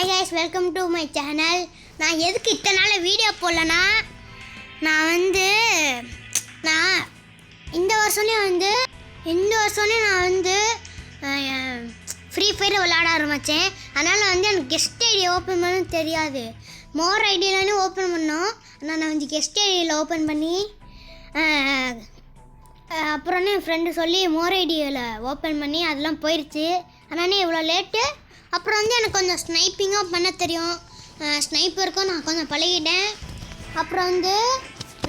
Hi guys, welcome to my channel. நான் எதுக்கு இத்தனை நாள் வீடியோ போடலன்னா, நான் இந்த வருஷமே நான் ஃப்ரீ ஃபயர் விளையாட ஆரம்பித்தேன். அதனால் எனக்கு கெஸ்ட் ஐடி ஓப்பன் பண்ண தெரியாது. மோர் ஐடியிலானே ஓப்பன் பண்ணோம். ஆனால் நான் கெஸ்ட் ஐடியில் ஓப்பன் பண்ணி அப்புறம் என் ஃப்ரெண்டு சொல்லி மோர் ஐடியில் ஓப்பன் பண்ணி அதெல்லாம் போயிடுச்சு. ஆனால் இவ்வளோ லேட்டு. அப்புறம் எனக்கு கொஞ்சம் ஸ்னைப்பிங்காக பண்ண தெரியும். ஸ்னைப்பருக்கும் நான் கொஞ்சம் பழகிட்டேன். அப்புறம்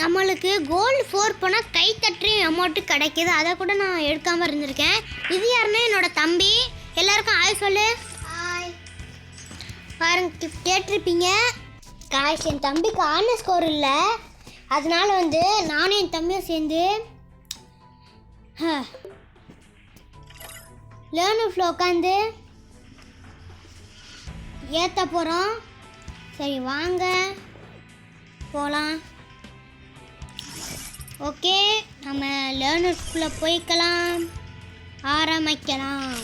நம்மளுக்கு கோல்டு 4 போனால் கை தட்டி அமௌண்ட்டு கிடைக்கிது. அதை கூட நான் எடுக்காமல் இருந்திருக்கேன். இது யாருன்னா என்னோடய தம்பி. எல்லாருக்கும் ஆய் சொல்லு. ஆய் பாருங்க, கேட்டிருப்பீங்க. காய்ஸ், என் தம்பிக்கு ஆன ஸ்கோர் இல்லை. அதனால் நானும் என் தம்பியும் சேர்ந்து லேர்னர் உட்காந்து ஏற்ற போகிறோம். சரி வாங்க போகலாம். ஓகே, நம்ம லேர்னர்ஸ்குள்ளே போய்க்கலாம், ஆரம்பிக்கலாம்.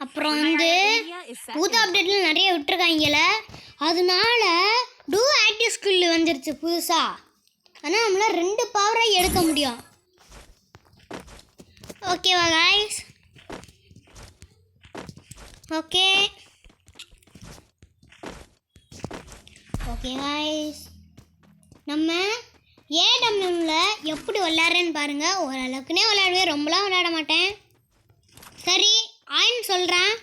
அப்புறம் புது அப்டேட்டில் நிறைய விட்டுருக்காங்கள, அதனால டூ ஆக்டிவ் ஸ்கில் வந்துருச்சு புதுசாக. ஆனால் நம்மளால் 2 பவராக எடுக்க முடியும். ஓகேவா காய்ஸ்? ஓகே காய்ஸ், நம்ம ஏடம்ல எப்படி விளையாடுறேன்னு பாருங்கள். ஓரளவுக்குனே விளையாடுவேன், ரொம்பலாம் விளையாட மாட்டேன். சரி ஆயின்னு சொல்கிறேன்.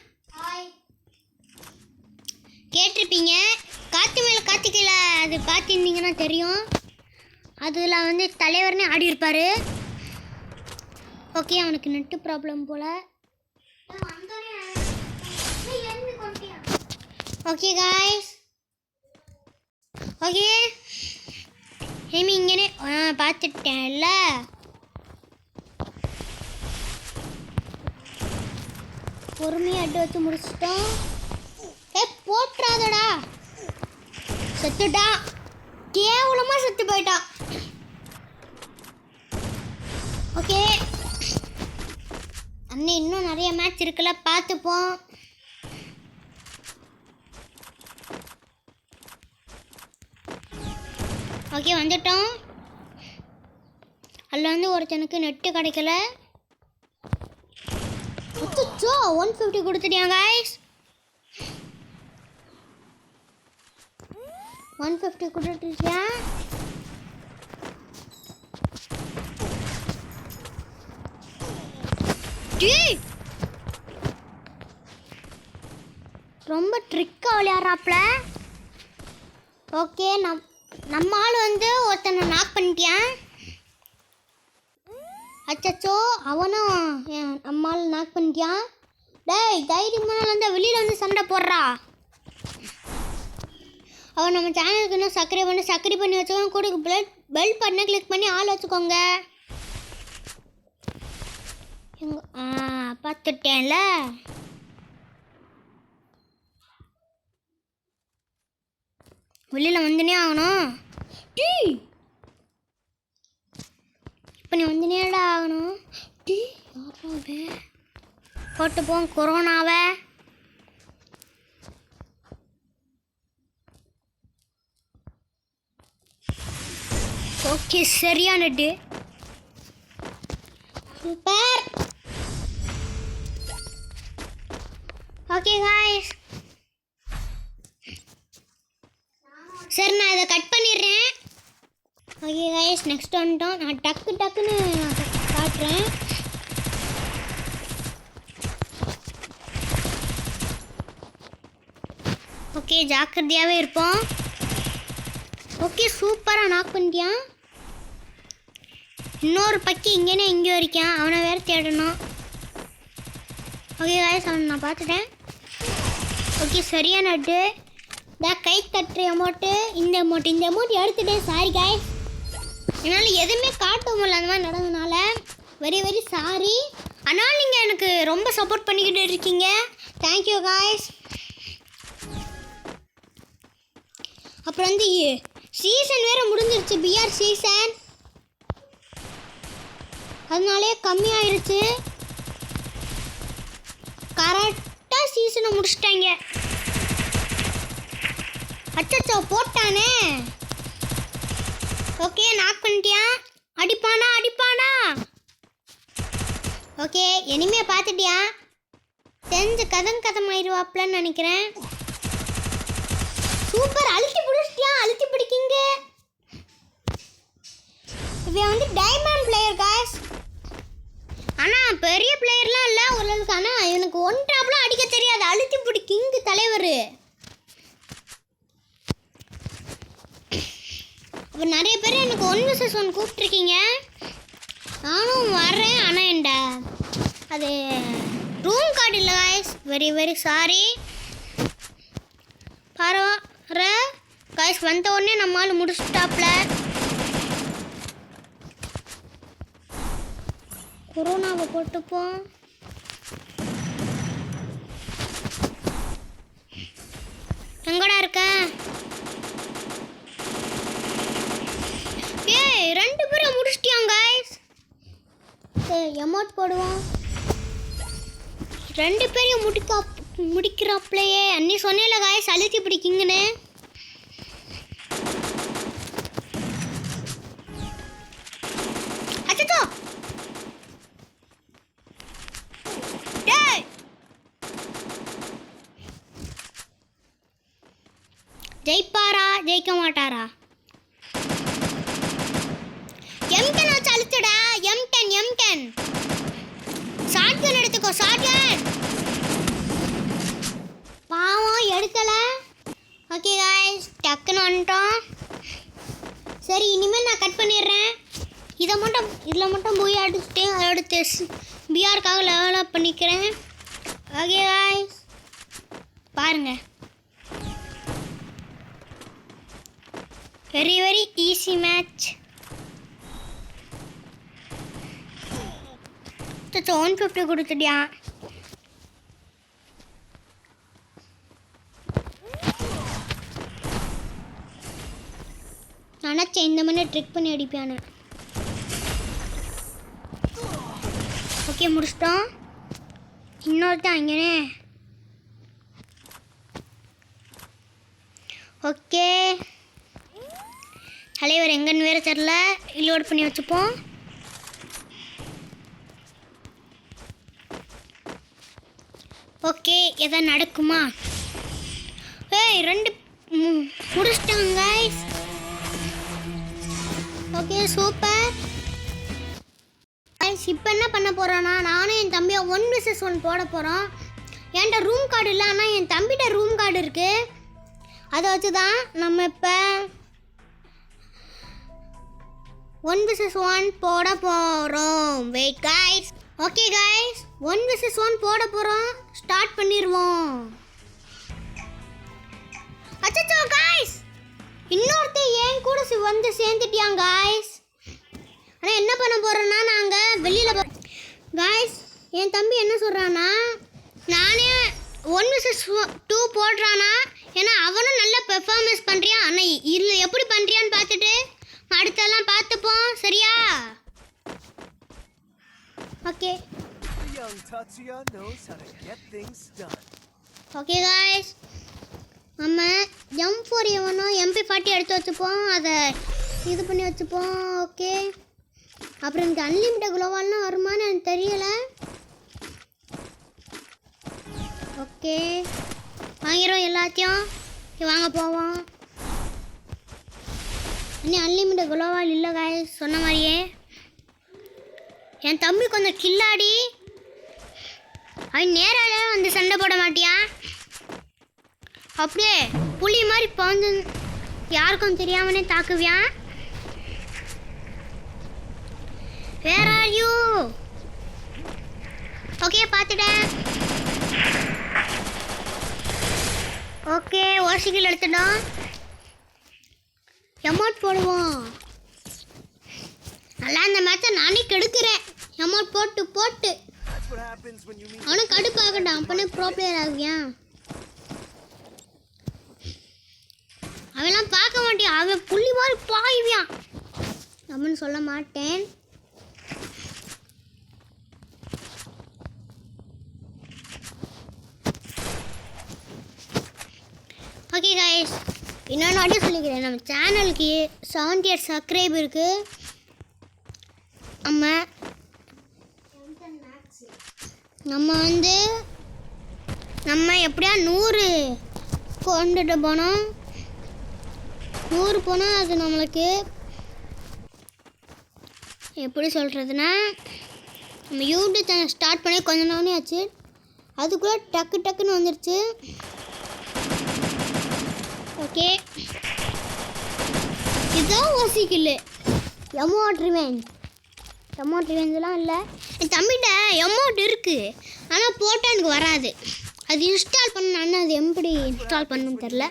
கேட்டிருப்பீங்க, காற்று மேலே காற்று கீழே, அது பார்த்துருந்தீங்கன்னா தெரியும். அதில் தலைவர்னே ஆடி இருப்பார். ஓகே, அவனுக்கு நெட்டு ப்ராப்ளம் போல். ஓகே காய்ஸ், ஓகே ஏமி இங்கேனே பார்த்துட்டேன்ல. பொறுமையாக அட்டு வச்சு முடிச்சிட்டோம். போட்டுறாதடா, செத்துட்டான். கேவலமாக செத்து போயிட்டான். ஓகே, அண்ணே இன்னும் நிறைய மேட்ச் இருக்குல்ல, பார்த்துப்போம். ஓகே வந்துட்டோம். அதில் ஒருத்தனுக்கு நெட்டு கிடைக்கல. 150 கொடுத்துட்டியாங்க காய்ஸ். 150 கொடுத்துட்டியா? ரொம்ப ட்ரிக்காக விளையாடுறாப்ல. ஓகே, நம்ம ஆள் ஒருத்தனை நாக் பண்ணிட்டியான். அச்சோ, அவனும் நம்ம ஆள் நாக் பண்ணிட்டியான். டேய், தைரியமான வெளியில் சண்டை போடுறா. அவன் நம்ம சேனலுக்கு இன்னும் சப்ஸ்கிரைப் பண்ணி வச்சுக்கோங்க. கூட பெல் பட்டனை கிளிக் பண்ணி ஆள் வச்சுக்கோங்க. பார்த்துட்டேன்ல. வெளியில் வந்துனே ஆகணும். இப்போ நீ வந்துனேடா ஆகணும். போட்டு போவோம் கொரோனாவை. ஓகே, சரியானது. சூப்பர். ஓகே காய்ஸ், சரி நான் இதை கட் பண்ணிடுறேன். ஓகே காய்ஸ், நெக்ஸ்ட் வந்துட்டோம். நான் டக்குன்னு காட்டுறேன். ஓகே, ஜாக்கிரதையாகவே இருப்போம். ஓகே, சூப்பராக நாக் பண்ணிட்டியான். இன்னொரு பக்கி இங்கேயும் இருக்கான், அவனை வேறு தேடணும். ஓகே காய்ஸ், அவனை நான் பார்த்துட்டேன். ஓகே, சரியான நட்டு. கை தட்டுற அமௌண்ட்டு, இந்த அமௌண்ட் எடுத்துட்டேன். சாரி காய்ஸ், என்னால் எதுவுமே காட்ட முடியல. அந்த மாதிரி நடந்ததுனால வெரி சாரி. ஆனால் நீங்கள் எனக்கு ரொம்ப சப்போர்ட் பண்ணிக்கிட்டு இருக்கீங்க. Thank you guys. அப்புறம் சீசன் வேறு முடிஞ்சிருச்சு, பிஆர் சீசன். அதனாலே கம்மியாயிருச்சு. கரெக்டாக சீசனை முடிச்சிட்டாங்க. அச்சச்சோ போட்டானே. ஓகே நாக் பண்ணிட்டியா? அடிப்பானா? ஓகே இனிமே பார்த்துட்டியா? தெரிஞ்ச கதமாயிருவாப்லன்னு நினைக்கிறேன். சூப்பர், அழுத்தி பிடிக்கிங்க. இவன் வந்து டைமண்ட் பிளேயர் காய்ஸ். ஆனால் பெரிய பிளேயர்லாம் இல்லை ஓரளவுக்கு. ஆனால் எனக்கு ஒன் டாப்லாம் அடிக்க தெரியாது. அழுத்தி பிடிக்கிங்க தலைவர். இப்போ நிறைய பேர் எனக்கு 1vs1 கூப்பிட்ருக்கீங்க. நானும் வர்றேன். ஆனால் என்ட அது ரூம் கார்டு இல்லை காய்ஸ். Very sorry. பரவாயில்ல காய்ஸ், வந்த உடனே நம்மளால் முடிச்சுட்டாப்ல. கொரோனாவை போட்டுப்போம். எங்கடா இருக்க? ஏய் 2 பேரும் முடிச்சிட்டியாங்க காய்ஸ். எமோட் போடுவோம். 2 பேரையும் முடிக்கிறாப்லையே. அன்னி சொன்னேன்ல காய்ஸ் அழுத்தி பிடிக்கிங்கன்னு. அச்சோ ஜெயிப்பாரா ஜெயிக்க மாட்டாரா? M10 வச்சு அழுத்துடா. M10 ஷாட்கன் எடுத்துக்கோ. ஷாட்கன் பாவம் எடுக்கல. ஓகே காய்ஸ் டக்குன்னு வந்துட்டோம். சரி இனிமேல் நான் கட் பண்ணிடுறேன். இதில் மட்டும் போய் அடிச்சுட்டு அதோட பிஆருக்காக லெவல் அப் பண்ணிக்கிறேன். ஓகே காய்ஸ் பாருங்கள், வெரி ஈஸி மேட்ச். 150 கொடுத்துட்டியா? நினச்சேன் இந்த மாதிரி ட்ரிக் பண்ணி அடிப்பானு. ஓகே முடிச்சிட்டோம். இன்னொருத்தான் அங்கேனே. ஓகே தலைவர் எங்கன்னு வேறு தெரில. லோட் பண்ணி வச்சுப்போம். ஓகே எதாவது நடக்குமா? ஏய் 2 முடிச்சிட்டாங்க गाइस. Okay super guys. இப்போ என்ன பண்ண போகிறோன்னா, நானும் என் தம்பியை 1vs1 போட போகிறோம். என்கிட்ட ரூம் கார்டு இல்லை, ஆனால் என் தம்பிகிட்ட ரூம் கார்டு இருக்குது. அதை வச்சு தான் நம்ம இப்போ 1vs1 போட போகிறோம். Wait guys. Okay guys 1vs1 போட போகிறோம். ஸ்டார்ட் பண்ணிடுவோம். அச்சோ गाइस, இன்னொருத்தர் ஏன் கூட வந்து சேர்ந்துட்டியாங்க गाइस. ஆனால் என்ன பண்ண போகிறோன்னா, நாங்கள் வெளியில் गाइस என் தம்பி என்ன சொல்கிறான்னா, நானே 1vs2 போடுறானா, ஏன்னா அவனும் நல்ல பெர்ஃபார்மன்ஸ் பண்ணுறியான். ஆனால் இல்லை எப்படி பண்ணுறியான்னு பார்த்துட்டு அடுத்தெல்லாம் பார்த்துப்போம். சரியா? ஓகே ஓகே गाइस, நம்ம M4 எவனோ MP40 எடுத்து வச்சுப்போம். அதை இது பண்ணி வச்சுப்போம். ஓகே அப்புறம் எனக்கு அன்லிமிட்டட் குளோவால்லாம் வருமானு எனக்கு தெரியல. ஓகே வாங்கிறோம் எல்லாத்தையும். வாங்க போவோம். இன்னும் அன்லிமிட்டட் குளோவால் இல்லை गाइस. சொன்ன மாதிரியே என் தம்பி கொஞ்சம் கில்லாடி. அவன் நேராக வந்து சண்டை போட மாட்டியா? அப்படியே புலி மாதிரி பாஞ்சு யாருக்கும் தெரியாமனே தாக்குவியான். Where are you? ஓகே பார்த்துட்டேன். ஓகே ஓசிக்கில் எடுத்துட்டோம். எமௌண்ட் போடுவோம். நல்லா இந்த மேட்சை நானே கெடுக்கிறேன். எமௌண்ட் போட்டு அவனும் கடுப்பாகட்டும். அப்பனே ப்ரோ பிளேயர் ஆகுவியா? அவெல்லாம் பார்க்க மாட்டியா? அவன் புள்ளி மாதிரி பாய்வியான். அப்படின்னு சொல்ல மாட்டேன். ஓகே காய்ஸ், இன்னொன்று வாட்டி சொல்லிக்கிறேன், நம்ம சேனலுக்கு 78 சப்ஸ்கிரைப் இருக்குது. நம்ம எப்படியா 100 கொண்டுட்டு போனோம். 100 போனால் அது நம்மளுக்கு எப்படி சொல்கிறதுனா, நம்ம யூடியூப் சேனல் ஸ்டார்ட் பண்ணி கொஞ்ச நாளே ஆச்சு, அதுக்குள்ளே டக்குன்னு வந்துடுச்சு. ஓகே, இதுதான் ஓசிக்கில்லு. எமௌண்ட் ரிவெஞ்செலாம் இல்லை. என் தம்பிகிட்ட எமௌண்ட் இருக்குது, ஆனால் போட்டால் எனக்கு வராது. அது இன்ஸ்டால் பண்ணான்னு அது எப்படி இன்ஸ்டால் பண்ணணும்னு தெரில.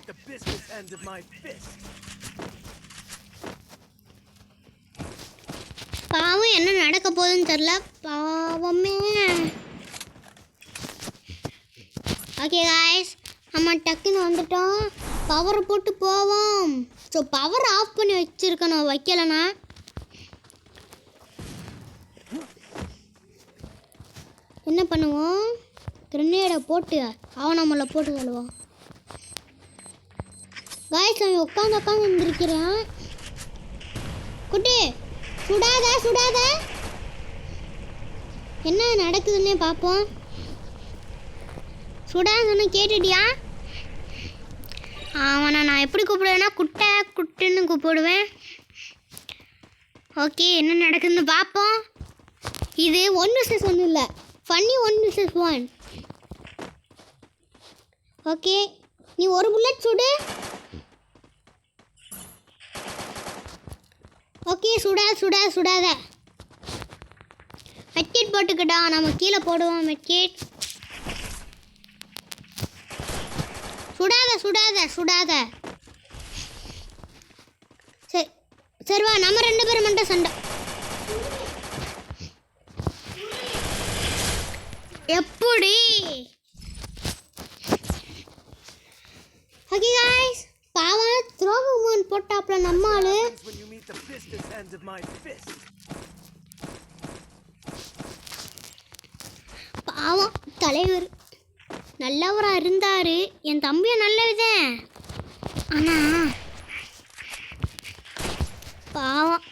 பாவம் என்ன நடக்க போகுதுன்னு தெரில, பாவமே. ஓகே காய்ஸ், நம்ம டக்குன்னு வந்துட்டோம். பவரை போட்டு போவோம். ஸோ பவர் ஆஃப் பண்ணி வச்சுருக்கணும், வைக்கலைன்னா. என்ன பண்ணுவோம், கிரனேடை போட்டு அவனம்மளை போட்டு தள்ளுவோம். காய்ஸ், அவன் உட்காந்து இருந்திருக்கிறான். குட்டி சுடாத, என்ன நடக்குதுன்னே பார்ப்போம். சுடாதுன்னு கேட்டுட்டியா? அவனை நான் எப்படி கூப்பிடுவேன்னா குட்டுன்னு கூப்பிடுவேன். ஓகே, என்ன நடக்குதுன்னு பார்ப்போம். இது 1 vs 1 இல்லை, ஃபன்னி 1 vs 1. ஓகே, நீ ஒரு புல்லட் சுடு. ஓகே, சுடாத. மெட்கிட் போட்டுக்கிட்டா, நம்ம கீழே போடுவோம். மெட்கிட் சுடாத. சரி வா, நம்ம 2 பேரும் மட்டும் சண்டை. எப்படி? ஓகே காய்ஸ், பாவம் த்ரோ மூவ்மெண்ட் போட்டாப்ல நம்ம ஆளு. பாவம் தலைவர் நல்லவராக இருந்தார். என் தம்பியும் நல்லவிதேன், ஆனால் பாவம்.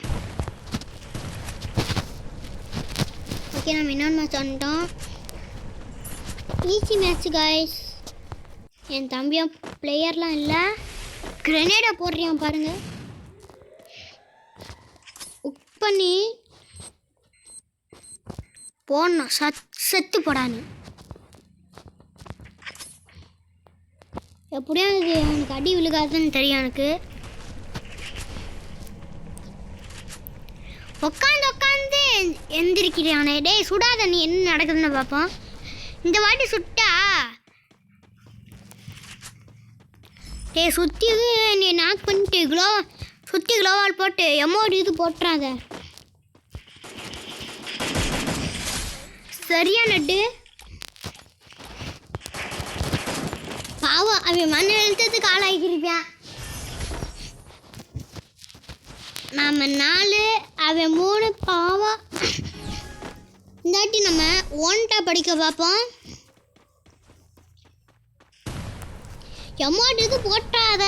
ஓகே, நம்ம இன்னொன்று மேட்ச் வந்துட்டோம். Easy match guys. என் தம்பியும் பிளேயர்லாம் இல்லை, கிரனேடை போடுறியான் பாருங்க. பண்ணி போடணும், செத்து போடான்னு. எப்படியும் அது அவனுக்கு அடி விழுகாதுன்னு தெரியும் எனக்கு. உட்காந்து எந்திரிக்கிறானே. டேய் சுடாத, நீ என்ன நடக்குதுன்னு பார்ப்போம். இந்த வாட்டி சுட்டா சுற்றி நீ நாக் பண்ணிட்டு சுற்றி க்ளோவால் போட்டு எமௌண்ட் இது போட்டுறாத. சரியா நட்டு? பாவம், அவன் மண்ணை எழுத்ததுக்கு ஆளாகிருப்பான். நாம் 4, அவன் 3. பாவம். இந்தாட்டி நம்ம 1 படிக்க பார்ப்போம். எமௌண்ட் இது போட்டாத.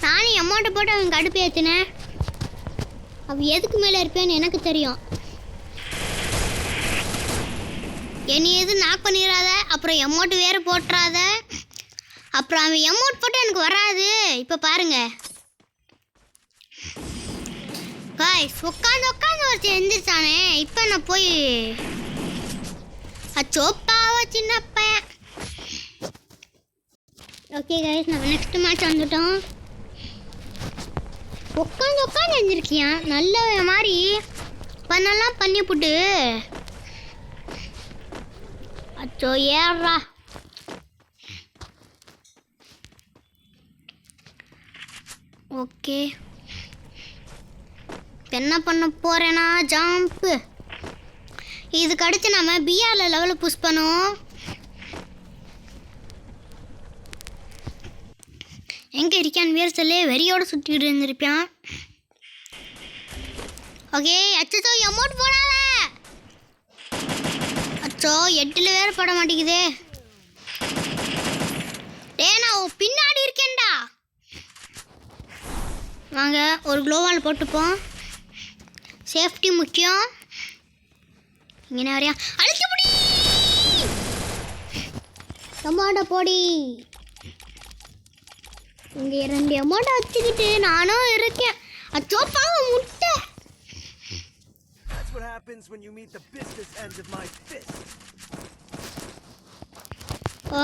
நானும் எமௌண்ட்டை போட்டு அவன் கடுப்பு ஏற்றினேன். அவன் எதுக்கு மேலே இருப்பேன்னு எனக்கு தெரியும். என்னை எது நாக் பண்ணிடாத, அப்புறம் எமௌண்ட் வேறு போட்டுறாத. அப்புறம் அவன் எமௌண்ட் போட்டு எனக்கு வராது. இப்போ பாருங்க காய்ஸ், உட்காந்து ஒரு எந்திரிச்சானே. இப்போ நான் போய் அச்சோப்பாவ சின்ன பையன். ஓகே காய்ஸ், நம்ம நெக்ஸ்ட் மேட்ச் வந்துட்டோம். உட்காந்து எழுந்திருக்கியான் நல்ல மாதிரி பண்ணலாம் பண்ணி போட்டு. அச்சோ ஏறா. ஓகே, என்ன பண்ண போகிறேன்னா ஜம்ப்பு. இதுக்கு அடுத்து நம்ம பிஆரில் லெவலில் புஷ் பண்ணுவோம். எங்கே இருக்கான்னு வேறு சொல்லி வெறியோடு சுற்றிக்கிட்டு இருந்திருப்பான். ஓகே, அச்சோ எமௌண்ட் போடாத. அச்சோ 8 வேறு போட மாட்டேங்குது. டே நான் பின்னாடி இருக்கேன்டா. வாங்க ஒரு க்ளோவால் போட்டுப்போம். சேஃப்டி முக்கியம். இங்கே நிறையா அழுத்தி பிடி. டொமாட்டோ பொடி. இங்கே 2 அமௌண்ட்டை வச்சுக்கிட்டு நானும் இருக்கேன். அச்சோ பாவம் முட்டை. That's what happens when you meet the business end of my fist.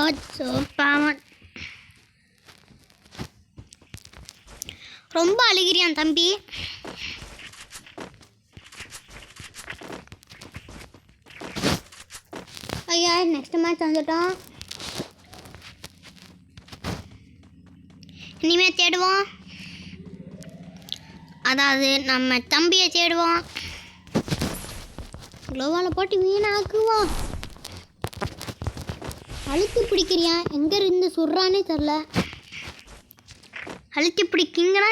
அச்சோ பாவம். ரொம்ப அழுகிறியான் தம்பி. ஐயா நெக்ஸ்ட் மேட்ச் வந்துட்டோம். இனிமே தேடுவோம். அதாவது நம்ம தம்பியை தேடுவோம். க்ளோவால் போட்டு வீணாக்குவோம். அழுத்தி பிடிக்கிறியா? எங்க இருந்து சுடுறானே தெரில. அழுத்தி பிடிக்கிங்கண்ணா.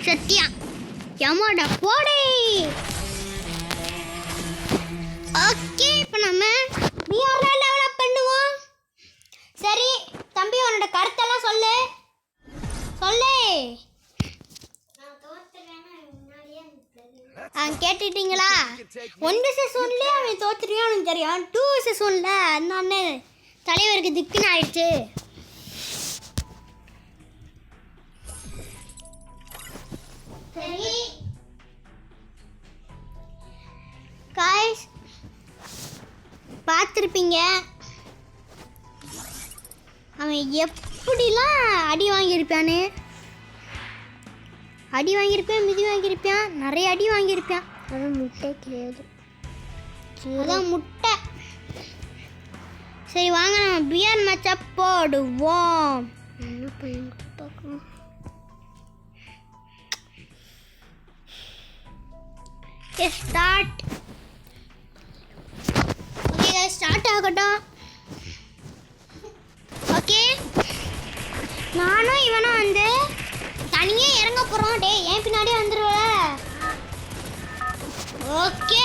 சத்தியா ஏமாடா போடே. ஓகே இப்போ நம்ம பிஆர் டெவலப் பண்ணுவோம். சரி தம்பி உன்னோட கருத்தெல்லாம் சொல்லு. கேட்டுட்டீங்களா? 1 vs 1 அவன் தோத்துருவான் அவனுக்கு தெரியும். 2 vs 1 அதனால தலைவருக்கு திக்குன்னு ஆயிடுச்சு. சரி காய்ஸ் பார்த்துருப்பீங்க அவன் எப்படிலாம் அடி வாங்கியிருப்பான்னு. அடி வாங்கியிருப்பேன், மிதி வாங்கியிருப்பான், நிறைய அடி வாங்கியிருப்பான். அதான் முட்டை கிடையாது, அதான் முட்டை. சரி வாங்க நம்ம பியர் மேட்சை போடுவோம். என்ன பையன் பார்க்கணும். ஸ்டார்ட். ஓகே ஸ்டார்ட் ஆகட்டும். ஓகே நானும் இவனும் வந்து தனியே இறங்க போகிறோம். டே ஏன் பின்னாடியே வந்துடுவ. ஓகே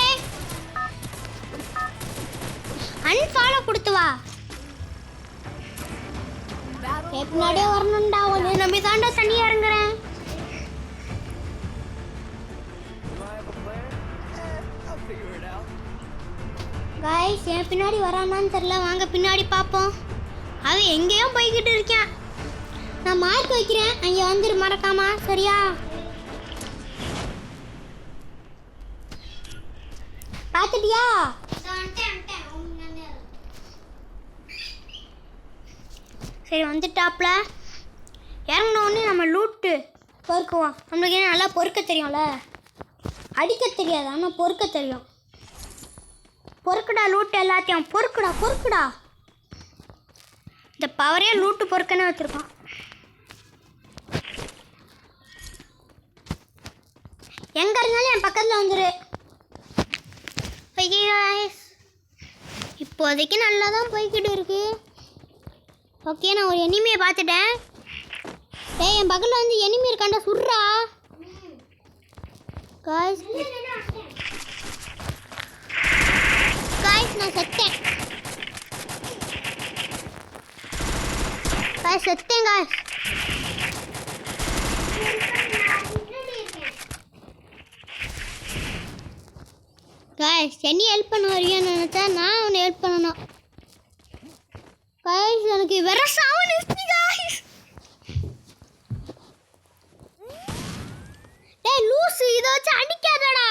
அன்ஃபாலோ கொடுத்து வா. என் பின்னாடியே வரணும்டா. ஒன்று நம்பி தாண்டா தனியாக இறங்குறேன். காய்ஸ் என் பின்னாடி வரானான்னு தெரில. வாங்க பின்னாடி பார்ப்போம். அவன் எங்கேயோ போய்கிட்டு இருக்கான். நான் மார்க் வைக்கிறேன், அங்கே வந்துரு மறக்காமா. சரியா? பார்த்துட்டியா? சரி வந்துட்டாப்ல. இறங்கினோடனே நம்ம லூட்டு பொறுக்குவோம். நம்மளுக்கு என்ன நல்லா பொறுக்க தெரியும்ல. அடிக்க தெரியாது ஆனால் பொறுக்க தெரியும். பொறுக்குடா லூட்டு எல்லாத்தையும். பொறுக்குடா பொறுக்குடா. இந்த பவரே லூட்டு பொறுக்கன்னு வச்சுருக்கோம். எங்கே இருந்தாலும் என் பக்கத்தில் வந்துடு. இப்போதைக்கு நல்லா தான் போய்கிட்டு இருக்கு. ஓகே நான் ஒரு எனிமியை பார்த்துட்டேன். ஏய் என் பக்கத்தில் வந்து எனிமி இருக்காண்டா, சுடுறா. காய்ஸ் நான் செத்தேன். செத்தேன் காய்ஸ். காய்ஸ் என்னை ஹெல்ப் பண்ண வரையும் நினச்சா நான் உன்னை ஹெல்ப் பண்ணணும். காய்ஸ் எனக்கு வேற சாவன் இருக்கு காய்ஸ். டேய் லூசு, இதை வச்சு அடிக்காதடா.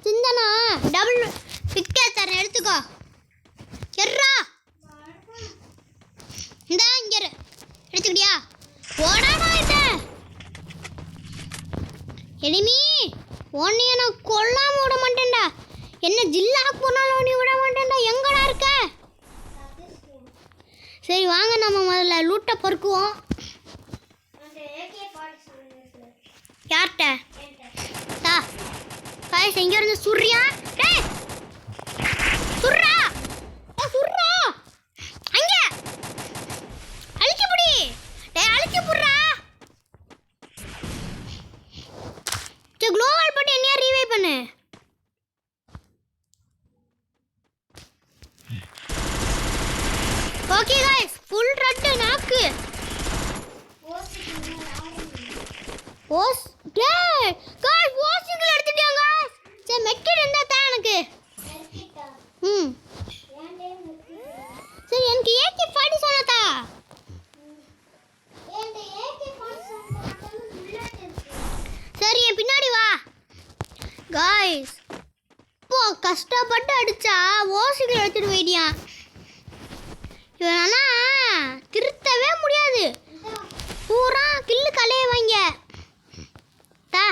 சிந்தனா டபுள் பிக்கெட் தரேன், எடுத்துக்கோ. எர்ரா இந்தா இங்கே எடுத்துக்கிட்டியா? ஓடாமா இந்த எனிமி உன்னைய நான் கொல்லாம விட மாட்டேன்டா. என்ன ஜில்லாக்கு போனாலும் உன்னை விட மாட்டேன்டா. எங்கடா இருக்க? சரி வாங்க நம்ம முதல்ல லூட்டை பொறுக்குவோம். யார்கிட்ட தா காய்ஸ் எங்கே இருந்து சுர்றியா? டேய் சுர்றா சுர்றா. அங்கே அழிக்க புடி. டேய் அழிக்க புடுறா. க்ளோவால் போட்டு என்னையா ரீவைவ் பண்ணு. Okay guys full red hose டேய் गाइस ஓசிங்கள எடுத்துட்டாங்க சரி மெக்கெட் இருந்தா தான் எனக்கு ம் சரி எனக்கு ஏகே 47 தா சரி என் பின்னாடி வா गाइस போ கஷ்டப்பட்டு அடிச்சா ஓசிங்கள எடுத்துட்டு போயிடியா இவனா திருத்தவே முடியாது பூரா கில்லு கலையவாங்க தா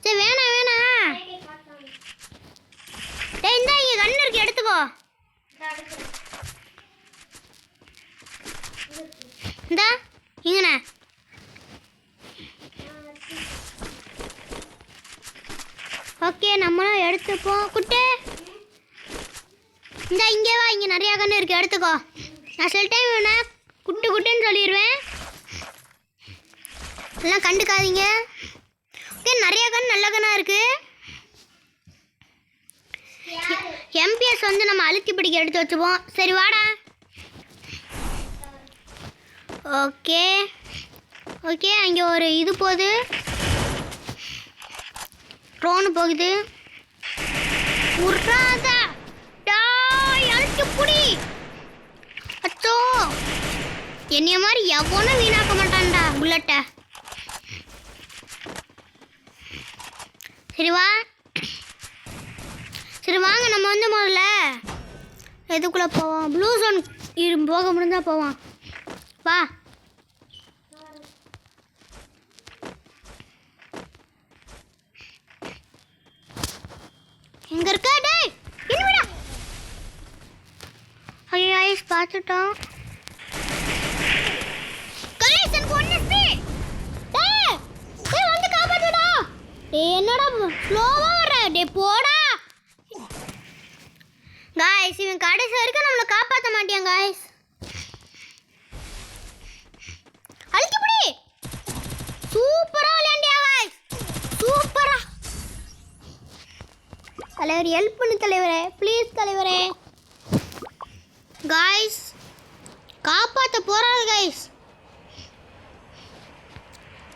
சரி வேணாம் வேணாம் டேய் இந்தா இங்க கன் இருக்கு எடுத்துக்கோ இந்தா இங்கண்ணே ஓகே நம்மளும் எடுத்துப்போம் குட்டு இந்த இங்கே வா இங்கே நிறையா கன்று இருக்கு எடுத்துக்கோ நான் சில டைம் வேணா குட்டு குட்டுன்னு சொல்லிடுவேன் எல்லாம் கண்டுக்காதீங்க ஓகே நிறைய கன்று நல்ல கன்னாக இருக்கு எம்பிஎஸ் வந்து நம்ம அழுத்தி பிடிக்க எடுத்து வச்சுப்போம் சரி வாடா ஓகே ஓகே அங்கே ஒரு இது போகுது ட்ரோனு போகுது உர்றாதா டாய் அழுத்தி புடி அச்சோ என்னைய மாதிரி எவனும் வீணாக்க மாட்டான்டா புல்லட்டை சரி வா சரி வாங்க நம்ம வந்து முதல்ல எதுக்குள்ளே போவோம் ப்ளூ ஜோன் போக முடிஞ்சா போவோம் வா எங்க இருக்க டேய் என்னடா ஐயா ஐஸ் பாத்துட்டோம் गाइस எனக்கு ஒன்னு ஸ்பீ டேய் டேய் வந்து காப்பாத்துடா டேய் என்னடா ஸ்லோவா வர டேய் போடா गाइस இவன் கடைசி வரைக்கும் நம்மள காப்பாத்த மாட்டியான் गाइस அழுத்தி புடி சூப்பரா விளையாண்டியா गाइस சூப்பரா தலைவர் ஹெல்ப் பண்ணு தலைவரே ப்ளீஸ் தலைவரே गाइस காப்பாத்த போறாரு गाइस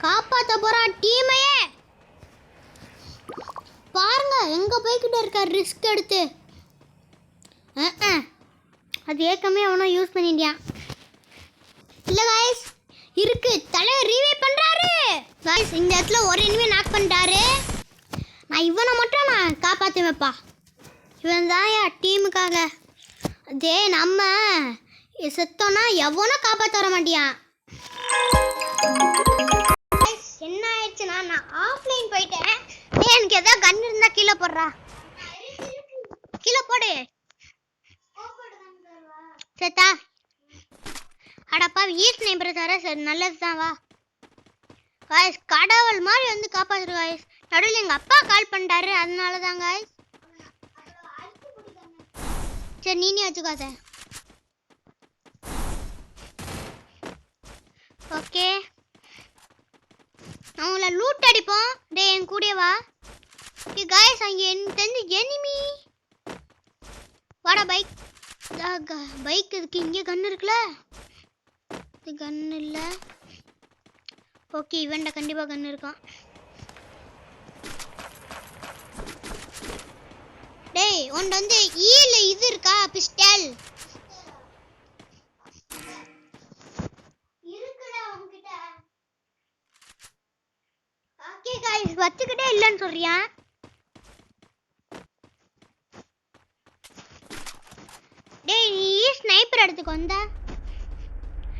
காப்பாத்த போறா டீமையே பாருங்க எங்க போய்கிட்டு இருக்கார் ரிஸ்க் எடுத்து அது ஏற்கனவே அவனா யூஸ் பண்ணிட்டியான் இல்ல गाइस இருக்கு தலைவர் ரீவைவ் பண்றாரு गाइस இந்த இடத்துல ஒரு எனிமி நாக் பண்ணிட்டாரு நான் இவனை மட்டும் நான் காப்பாற்றுவேன்ப்பா இவன் தான் டீமுக்காக அதே நம்ம செத்தோன்னா எவனும் காப்பாற்ற வர மாட்டியான் என்ன ஆயிடுச்சுன்னா நான் ஆஃப்லைன் போயிட்டேன் எனக்கு எதாவது கன் இருந்தால் கீழே போடுறா கீழே போடு சேத்தா அடப்பா ஈஸ்ட் நைபர் சார சரி நல்லது தான் வா गाइस கடவுள் மாதிரி வந்து காப்பாத்துரு गाइस நடுவில் எங்கள் அப்பா கால் பண்ணிட்டாரு அதனால தான் गाइस சரி நீனே வச்சுக்காத ஓகே அவங்கள லூட் அடிப்போம் டேய் என் கூட வா ஓகே गाइस அங்கே தெரிஞ்சு எனிமி வாடா பைக் பைக் இதுக்கு இங்கே கன் இருக்குல்ல இது கன் இல்லை ஓகே இவன்ட கண்டிப்பாக கன் இருக்கான் டேய் உன்ட வந்து ஈல இது இருக்கா பிஸ்டல் இருக்குடா உன்கிட்ட ஓகே गाइस வச்சுக்கிட்டே இல்லன்னு சொல்றியா டேய் நீ ஸ்னைப்பர் எடுத்துக்கோ வந்தா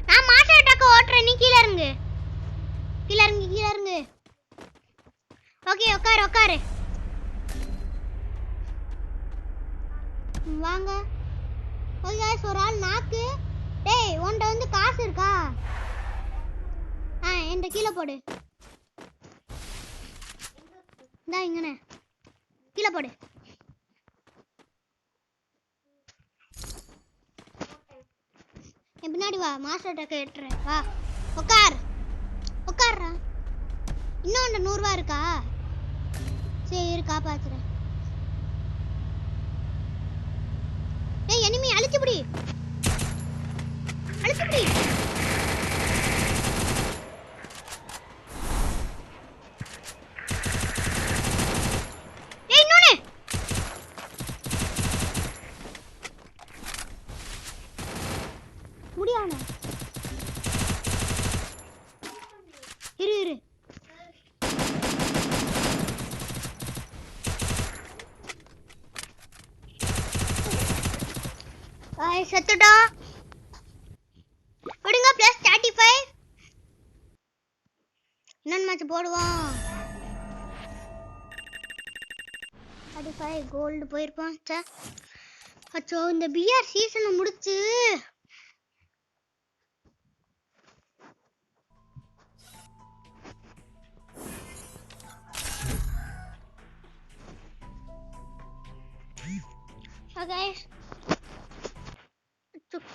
நான் மாஸ்டர் அட்டாக் ஓட்றேன் நீ கீழ இறங்கு கீழ இறங்கு ஓகே உட்காரு வாங்க ஓகே गाइस ஒரு ஆள் நாக்கு டேய் உன்ட வந்து காசு இருக்கா என்கிட்ட கீழே போடு இந்தா இங்கனே கீழே போடு என் பின்னாடி வா மாஸ்டர் அட்டாக் ஏற்றுறேன் வா உட்கார்றா இன்னொன்று 100 ரூபா இருக்கா சரி இரு காப்பாத்துறேன் ஏய் எனிமி அழிச்சு புடி செத்துட்டோம். விடுங்க +35. இன்னொன்று மேட்ச் போடுவோம். 35 கோல்டு போயிருப்போம். அச்சோ இந்த பிஆர் சீசனை முடிச்சு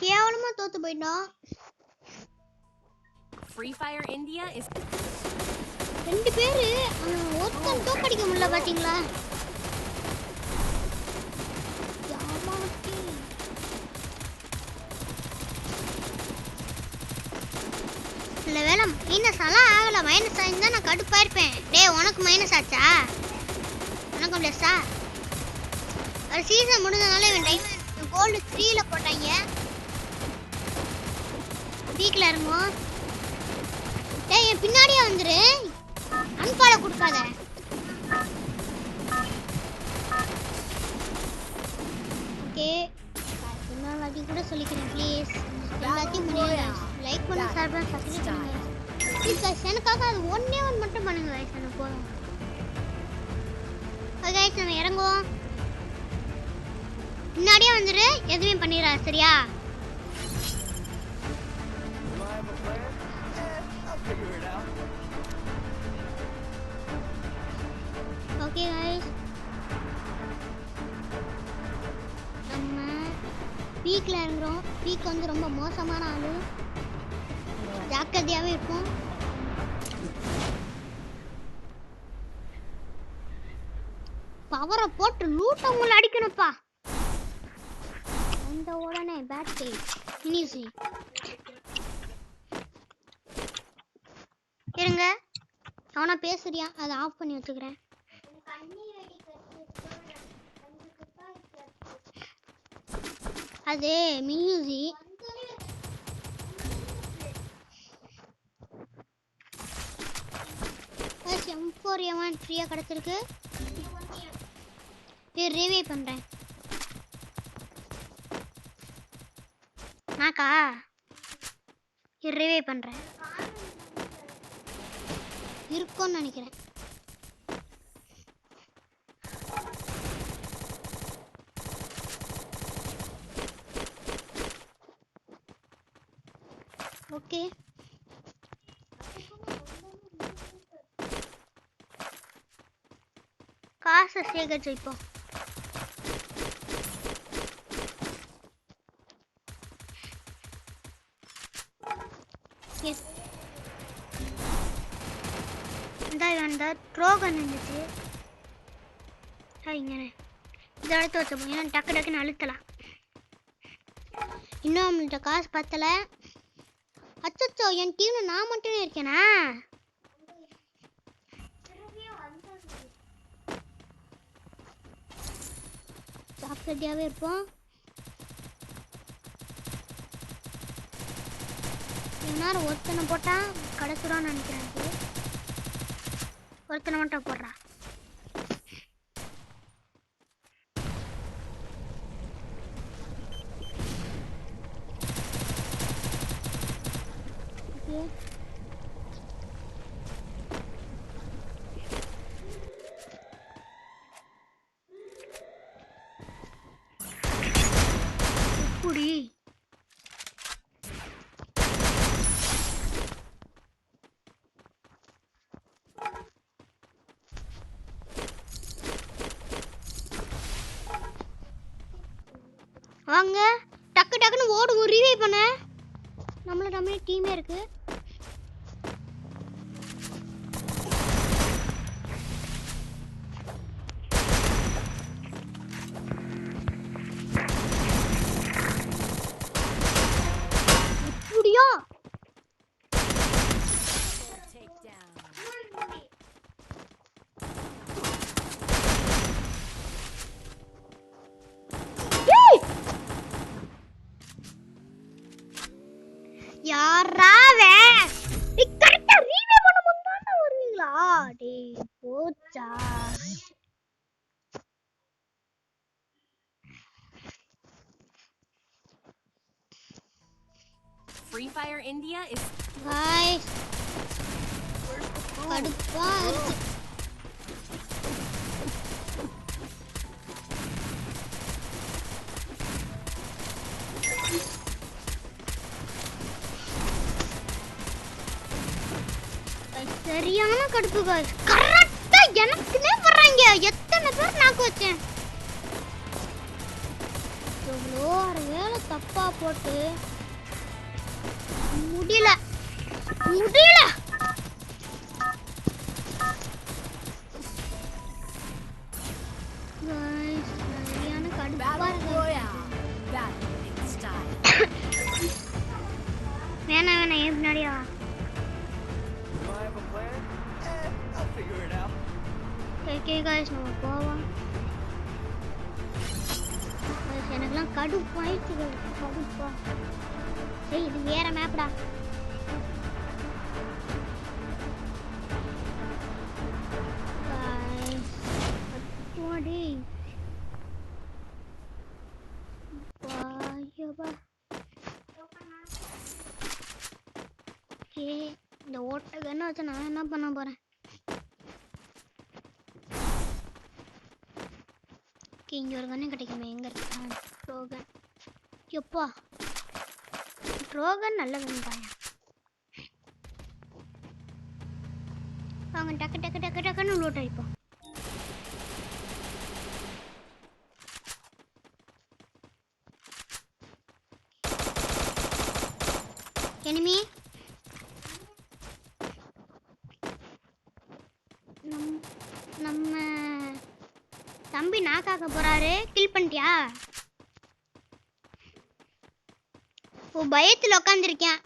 கேவலமா தோத்து போயிட்டோம். Free Fire India is 2 பேரு ஒருத்தன் தோக்கடிக்க முடியல பாத்தீங்களா? இல்ல வேலை மைனஸ் எல்லாம் ஆகல. மைனஸ் ஆயிருந்தா நான் கடுப்பா இருப்பேன். டேய் உனக்கு மைனஸ் ஆச்சா? உனக்கும் பிளஸ்ஸா? ஒரு சீசன் முடிஞ்சதுனால இவன் டைமண்ட் கோல்டு 3ல போட்டாங்க. வீக்ல இருங்கோம். டேய் என் பின்னாடியே வந்துரு. அன்பால கொடுக்காத. ஓகே இன்னொரு வாட்டி கூட சொல்லிக்கிறேன் ப்ளீஸ். எல்லாத்தையும் பண்ணிடுங்க. லைக் பண்ணி ஷேர் பண்ணி சப்ஸ்கிரைப் பண்ணுங்க ப்ளீஸ் गाइस. எனக்காக அது ஒண்ணே ஒன்று மட்டும் பண்ணுங்க गाइस. எனக்கு போதும். ஓகே गाइस நம்ம இறங்குவோம். முன்னாடியே வந்துரு. எதுவுமே பண்ணிடாத சரியா? ஓகே गाइस நம்ம பீக்ல இறங்குறோம். பீக் வந்து ரொம்ப மோசமான ஆளு. ஜாக்கிரதையாவே இருக்கும். பவரை போட்டு லூட் அவங்கள அடிக்கணும்ப்பா. அந்த உடனே பேட் பேய் ஃபினிஷ். இருங்க அவனா பேசுறியா? அதை ஆஃப் பண்ணி வச்சுக்கிறேன். அது மியூசிக் M4A1 ஃப்ரீயா கிடைச்சிருக்கு. இது ரிவே பண்றேன். நாக்கா இது ரிவே பண்றேன். இருக்கும்னு நினைக்கிறேன். ஓகே காசை சேகரிச்சு வைப்போம். இந்த ட்ரோகன் இருந்துச்சு. இங்கே இந்த இடத்த வச்சப்போம். ஏன்னா டக்கு டக்குன்னு அழுத்தலாம். இன்னும் நம்மள்கிட்ட காசு பத்தலை. அச்சோ என் டீம்ல நான் மட்டுமே இருக்கேனா? ஜாக்கிரதையாவே இருப்போம். எல்லாரும் ஒருத்தனை போட்டா கடைசுடான்னு நினைக்கிறேன். ஒருத்தனை மட்டும் போடுறா. எப்படி வாங்க டக்கு டக்குன்னு ஓடுவோம். ரிவைவ் பண்ண நம்மள டீமே இருக்கு. எப்படியோ யாராவே entire India is guys கடுப்பா இருக்கு. சரியான கடுப்பு guys. கரெக்டா எனக்குனே வர்றாங்க. எத்தனை பேர் நாக்கு வச்சேன். எவ்வளோ ஒரு வேலை தப்பா போட்டு முடியல. Guys, சரியான கடுப்பா இருக்கு. வேணாம் ஏன் பின்னாடியா? Do I have a plan? I'll figure it out. Okay guys, நம்ம போவோம். Guys, எனக்குலாம் கடுப்பாயிடுச்சு guys. கடுப்பா. ஏய் இது வேற மேப்டா. Guys, அடோடி. வாயப்பா. ஓகே, இந்த ஓட்ட கண்ணை வச்சு நான் என்ன பண்ண போறேன்? ஓகே, இங்க ஒரு கண்ணு கிடைக்குமே. எங்க இருக்கு? ட்ரோகன். எப்பா ட்ரோகன் நல்ல கண்ணு. வாங்க டக்குன்னு லூட் அடிப்போம். எனிமி நம்ம தம்பி நாக்காக்க போறாரு. கில் பண்ணிட்டியா? ஓ பயத்துல உட்காந்துருக்கேன்.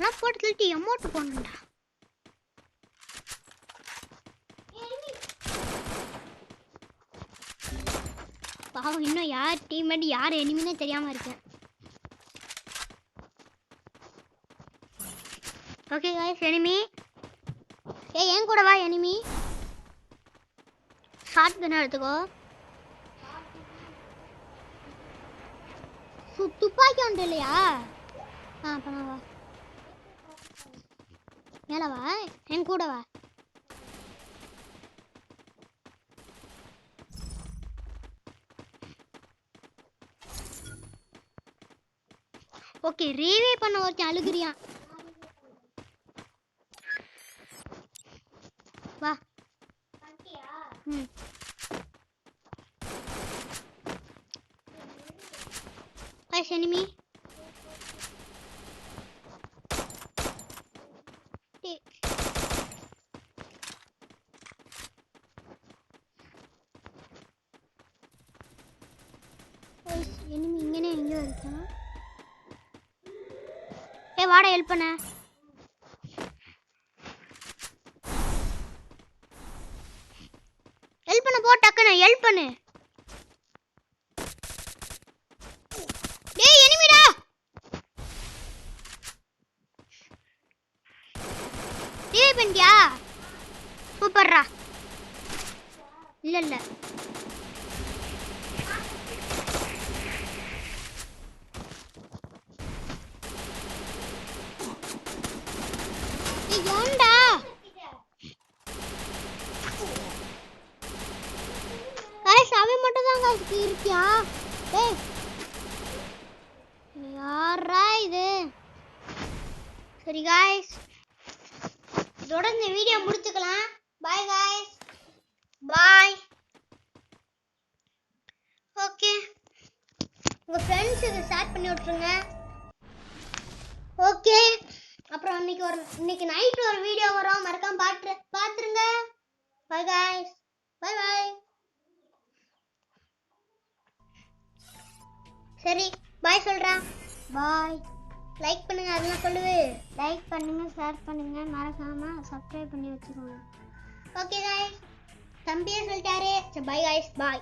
நான் போட்டு தள்ளிட்டு அமௌண்ட் போனேன்டா. பாவம் இன்னும் யார் டீம்மேட் யார் எனிமினே தெரியாம இருக்கேன். Okay guys, enemy. ஏய் ஏன் கூட வா எனிமி. ஷாட் கன் எடுத்துக்கோ. துப்பாக்கி ஒன்று இல்லையா? பண்ண வா. மேலே வா, என் கூட வா. ஓகே, ரீவே பண்ண ஒருத்தன் அழுகுறியான். வா. guys, enemy. guys, enemy இங்கனே எங்கயோ இருக்கான். ஏய் வாடா ஹெல்ப் பண்ண. ஹெல்ப் பண்ண போ டக்குனு ஹெல்ப் பண்ணு. டேய் எனிமிடா. டேய் பண்ணியா? சூப்பர்ரா. இல்ல ஏண்டா गाइस அவன் மட்டும் தான் गाइस இருக்கியா? ஏய் யாரா இது? சரி गाइस, இதோட இந்த வீடியோ முடிச்சுக்கலாம். By guys, by. ஓகே, உங்க ஃப்ரெண்ட்ஸுக்கு ஷேர் பண்ணி விட்டுருங்க. ஓகே, அப்புறம் இன்னைக்கு நைட் ஒரு வீடியோ வரும், மறக்காம பாத்துருங்க. Bye guys, bye. சரி பாய் சொல்றேன். பாய். லைக் பண்ணுங்க, அதெல்லாம் சொல்லுவே. லைக் பண்ணுங்க, ஷேர் பண்ணுங்க, மறக்காம சப்ஸ்கிரைப் பண்ணி வச்சுக்கோங்க. ஓகே गाइस, தம்பியே சொல்லிட்டாரு. By guys, bye.